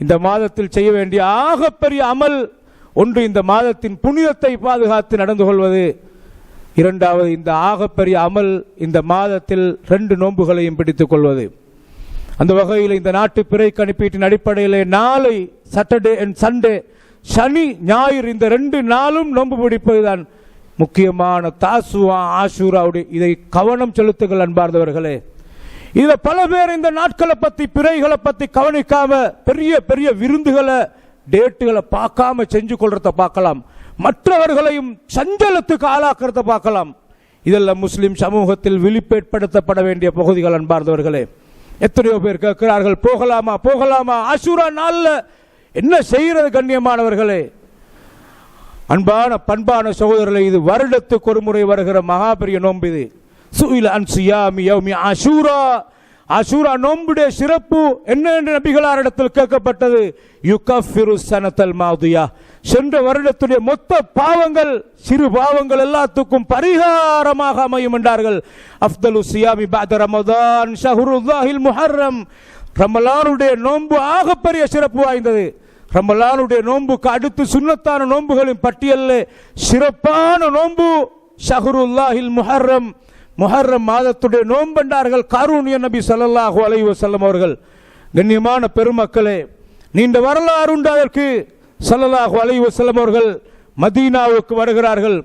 இந்த மாதத்தில் செய்ய வேண்டிய ஆகப்பெரிய அமல் ஒன்று, இந்த மாதத்தின் புனிதத்தை பாதுகாத்து நடந்து கொள்வது. இரண்டாவது, இந்த ஆகப்பெரிய அமல் இந்த மாதத்தில் 2 நோன்புகளையும் பிடித்துக் கொள்வது. அந்த வகையில் இந்த நாட்டு பிறை கணிப்பீட்டின் அடிப்படையிலே நாளை சாட்டர்டே அண்ட் சண்டே, சனி ஞாயிறு, இந்த 2 நாளும் நோன்பு பிடிப்பதுதான் முக்கியமான தாசுவா ஆஷூராவுடைய. இதை கவனம் செலுத்துங்கள் அன்பார்ந்தவர்களே. இத பல பேர் இந்த நாட்களை பத்தி பிறைகளை பத்தி கவனிக்காம பெரிய பெரிய விருந்துகளை டேட்டுகளை பார்க்காம செஞ்சு கொள்றத பார்க்கலாம், மற்றவர்களையும் சஞ்சலத்துக்கு ஆளாக்குறத பார்க்கலாம். இதெல்லாம் முஸ்லிம் சமூகத்தில் விழிப்பேற்படுத்தப்பட வேண்டிய பகுதிகள் அன்பார்ந்தவர்களே. எத்தனையோ பேர் கேட்கிறார்கள், போகலாமா போகலாமா, ஆஷூரா நாள்ல என்ன செய்கிறது கண்ணியமானவர்களே. அன்பான பண்பான சகோதரர்களே, இது வருடத்துக்கு ஒரு முறை வருகிற மகா பெரிய நோன்பு. இது சுஇல அன் சியாமி யௌமி ஆஷூரா, ஆஷூரா நோன்புடைய சிறப்பு என்ன என்று நபிகளாரிடத்தில் கேட்கப்பட்டது. யுகஃபிரு ஸனத்தல் மாதியா, சென்ற வருடத்துடைய மொத்த பாவங்கள், சிறு பாவங்கள் எல்லாத்துக்கும் பரிகாரமாக அமையும் என்றார்கள். அஃதலு சியாமி பஅத ரமதான் ஷஹ்ருல்லாஹில் முஹர்ரம், ரமலானுடைய நோன்பு ஆகப்பெரிய சிறப்பு வாய்ந்தது. ரமலானுடைய நோன்புக்கு அடுத்து சுன்னத்தான நோன்புகளின் பட்டியலில் சிறப்பான நோன்பு ஷஹ்ருல்லாஹில் முஹர்ரம், முஹர்ரம் மாதத்துடைய நோன்பென்றார்கள் காரூணிய நபி ஸல்லல்லாஹு அலைஹி வஸல்லம் அவர்கள். கண்ணியமான பெருமக்களே, நீண்ட வரலாறு உண்டு அதற்கு. ஸல்லல்லாஹு அலைஹி வஸல்லம் அவர்கள் மதீனாவுக்கு வருகிறார்கள்.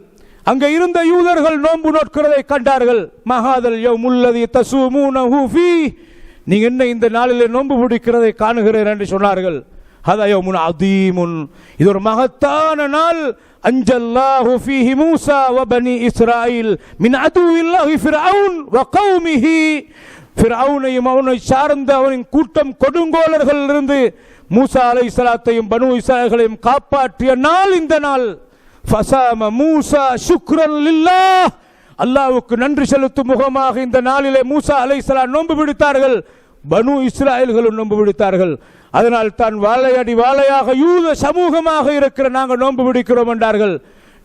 அங்கே இருந்த யூதர்கள் நோன்பு நோட்கிறதை கண்டார்கள். மஹாதல் யௌமுல்லதி தஸூமூனஹு ஃபீ, நீங்க என்ன இந்த நாளிலே நோன்பு பிடிக்கிறதை காணுகிறேன் என்று சொன்னார்கள். ஹதா யௌமுன் அதீமுன், இது ஒரு மகத்தான நாள். அன்ஜல்லாஹு ஃபீஹி மூஸா வ பனி இஸ்ராயீல் மின் அதுவில்லாஹி ஃபிர்அவுன் வ கௌமிஹி, ஃபிர்அவுனையும் அவனை சார்ந்த அவனின் கூட்டம் கொடுங்கோலர்களிலிருந்து மூசா அலைஹிஸ்ஸலாத்தையும் பனு இஸ்ராயீலையும் காப்பாற்றிய நாள் இந்த நாள். ஃபஸாம மூசா ஷுக்ரன் லில்லாஹ், அல்லாஹ்வுக்கு நன்றி செலுத்தும் முகமாக இந்த நாளிலே மூசா அலைஹிஸ்ஸலாம் நோன்பு பிடித்தார்கள். பனு இஸ்ராயீல்களும் நோன்பு பிடித்தார்கள். அதனால் தான் வாழையடி வாழையாக யூத சமூகமாக இருக்கிற நாங்கள் நோன்பு பிடிக்கிறோம் என்றார்கள்.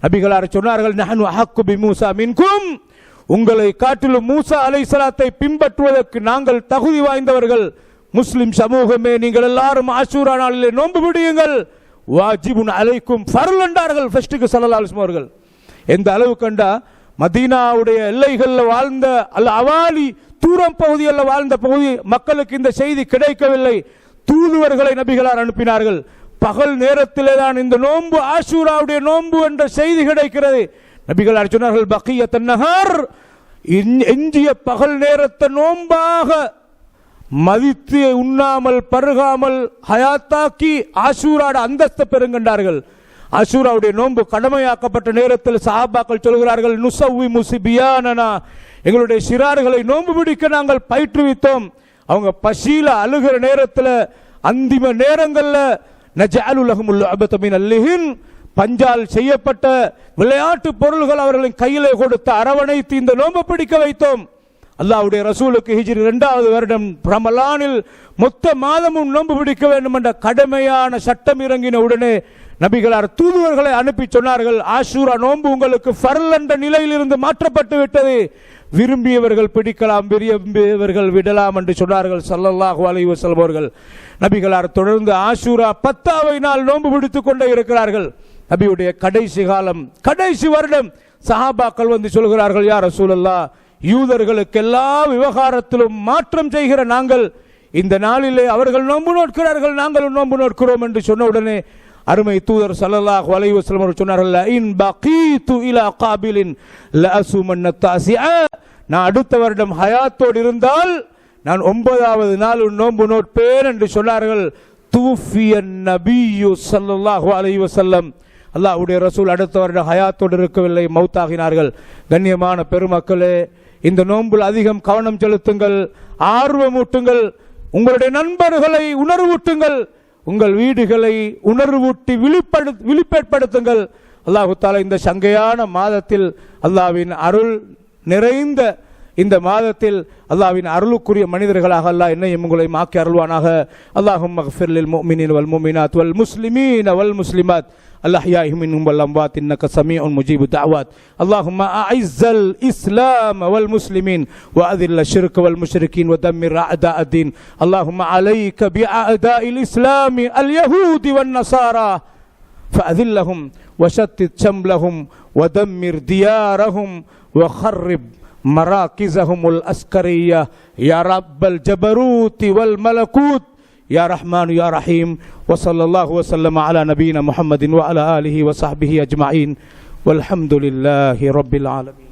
நபிகளார் சொன்னார்கள், நஹ்னு அஹக்கு பி மூசா மின்கும், உங்களை காட்டிலும் மூசா அலைஹிஸ்ஸலாத்தை பின்பற்றுவதற்கு நாங்கள் தகுதி வாய்ந்தவர்கள். முஸ்லிம் சமூகமே, நீங்கள் எல்லாரும் ஆஷூரா நாளிலே நோன்பு பிடியுங்கள். வாஜிபுன் அலைக்கும் ஃபர்ல் என்றார்கள் ஃபர்ஸ்ட்டுக்கு ஸல்லல்லாஹு அலைஹி வஸல்லம் அவர்கள். எந்த அளவு கண்டா, மதீனாவுடைய எல்லைகளில் வாழ்ந்த அல்ல அவாலி தூரம் பகுதிகளில் வாழ்ந்த பகுதி மக்களுக்கு இந்த செய்தி கிடைக்கவில்லை. தூதுவர்களை நபிகளார் அனுப்பினார்கள். பகல் நேரத்திலே தான் இந்த நோன்பு ஆஷூராவுடைய நோன்பு என்ற செய்தி கிடைக்கிறது. நபிகளார் சொன்னார்கள், பக்கியத்தன் நஹர், எஞ்சிய பகல் நேரத்தை நோன்பாக மதித்து உண்ணாமல் பருகாமல் ஹயாத்தாக்கி ஆஷூராட அந்தஸ்தை பெறுகின்றார்கள். ஆஷூராவுடைய நோன்பு கடமையாக்கப்பட்ட நேரத்தில் சஹாபாக்கள் சொல்கிறார்கள், நுசவ்வி முசிபியானனா, எங்களுடைய சிறார்களை நோன்பு பிடிக்க நாங்கள் பயிற்றுவித்தோம். அவங்க பசியில அழுகிற நேரத்தில் அந்திம நேரங்களில் நஜஅலு லஹுமுல் லஅபத மினல் லிஹின், பஞ்சால் செய்யப்பட்ட விளையாட்டு பொருள்கள் அவர்களின் கையிலே கொடுத்து அரவணைத்து இந்த நோன்பு பிடிக்க வைத்தோம். அல்லாஹ்வுடைய ரசூலுக்கு ஹிஜ்ரி 2வது வருடம் ரமலானில் மொத்த மாதமும் நோன்பு பிடிக்க வேண்டும் என்ற கடுமையான சட்டம் இறங்கின உடனே நபிகளார் தூதுவர்களை அனுப்பி சொன்னார்கள், ஆஷூரா நோன்பு உங்களுக்கு ஃபர்ல் என்ற நிலையிலிருந்து மாற்றப்பட்டு விட்டது. விரும்பியவர்கள் பிடிக்கலாம், விரும்பியவர்கள் விடலாம் என்று சொன்னார்கள் ஸல்லல்லாஹு அலைஹி வஸல்லம் அவர்கள். நபிகளார் தொடர்ந்து ஆஷூரா 10வது நாள் நோன்பு பிடித்துக் கொண்டே இருக்கிறார்கள். நபியுடைய கடைசி காலம், கடைசி வருடம் சஹாபாக்கள் வந்து சொல்கிறார்கள், யா ரசூலல்லாஹ், யூதர்களுக்கு எல்லா விவகாரத்திலும் மாற்றம் செய்கிற நாங்கள் இந்த நாளிலே அவர்கள் நோன்பு நோட்கிறார்கள், நாங்களும் நோன்பு நோட்கிறோம் என்று சொன்ன உடனே அருமை தூதர் ஸல்லல்லாஹு அலைஹி வஸல்லம் அவர்கள் சொன்னார்கள், இன் பகீது இலா காபிலின் லஅசுமன்ன தாசிஆ, நான் அடுத்த வருடம் ஹயாத்தோடு இருந்தால் நான் 9வது நாள் நோன்பு நோட்பேன் என்று சொன்னார்கள். தூஃபியன் நபியு ஸல்லல்லாஹு அலைஹி வஸல்லம், அல்லாஹ்வுடைய ரசூல் அடுத்த வருடம் ஹயாத்தோடு இருக்கவில்லை, மௌத்தாகினார்கள். கண்ணியமான பெருமக்களே, இந்த நோம்பில் அதிகம் கவனம் செலுத்துங்கள், ஆர்வமூட்டுங்கள், உங்களுடைய நண்பர்களை உணர்வூட்டுங்கள், உங்கள் வீடுகளை உணர்வூட்டி விழிப்பேற்படுத்துங்கள். அல்லாஹு தஆலா இந்த சங்கையான மாதத்தில், அல்லாஹ்வின் அருள் நிறைந்த இந்த மாதத்தில் அல்லாஹ்வின் அருளுக்குரிய மனிதர்களாக அல்லாஹ் என்னையும் உங்களையும் ஆக்கி அருள்வானாக. அல்லாஹும்ம ஃபிர் லில் முஃமினீன வல் முஃமினாத் வல் முஸ்லிமீன வல் முஸ்லிமாத் الأحياء منهم والأموات إنك سميع مجيب الدعوات. اللهم أعز الإسلام والمسلمين وأذل الشرك والمشركين ودمر أعداء الدين. اللهم عليك بأعداء الإسلام اليهود والنصارى فأذلهم وشتت شملهم ودمر ديارهم وخرب مراكزهم العسكرية يا رب الجبروت والملكوت يا رحمن يا رحيم. وصلى الله وسلم على نبينا محمد وعلى آله وصحبه أجمعين والحمد لله رب العالمين.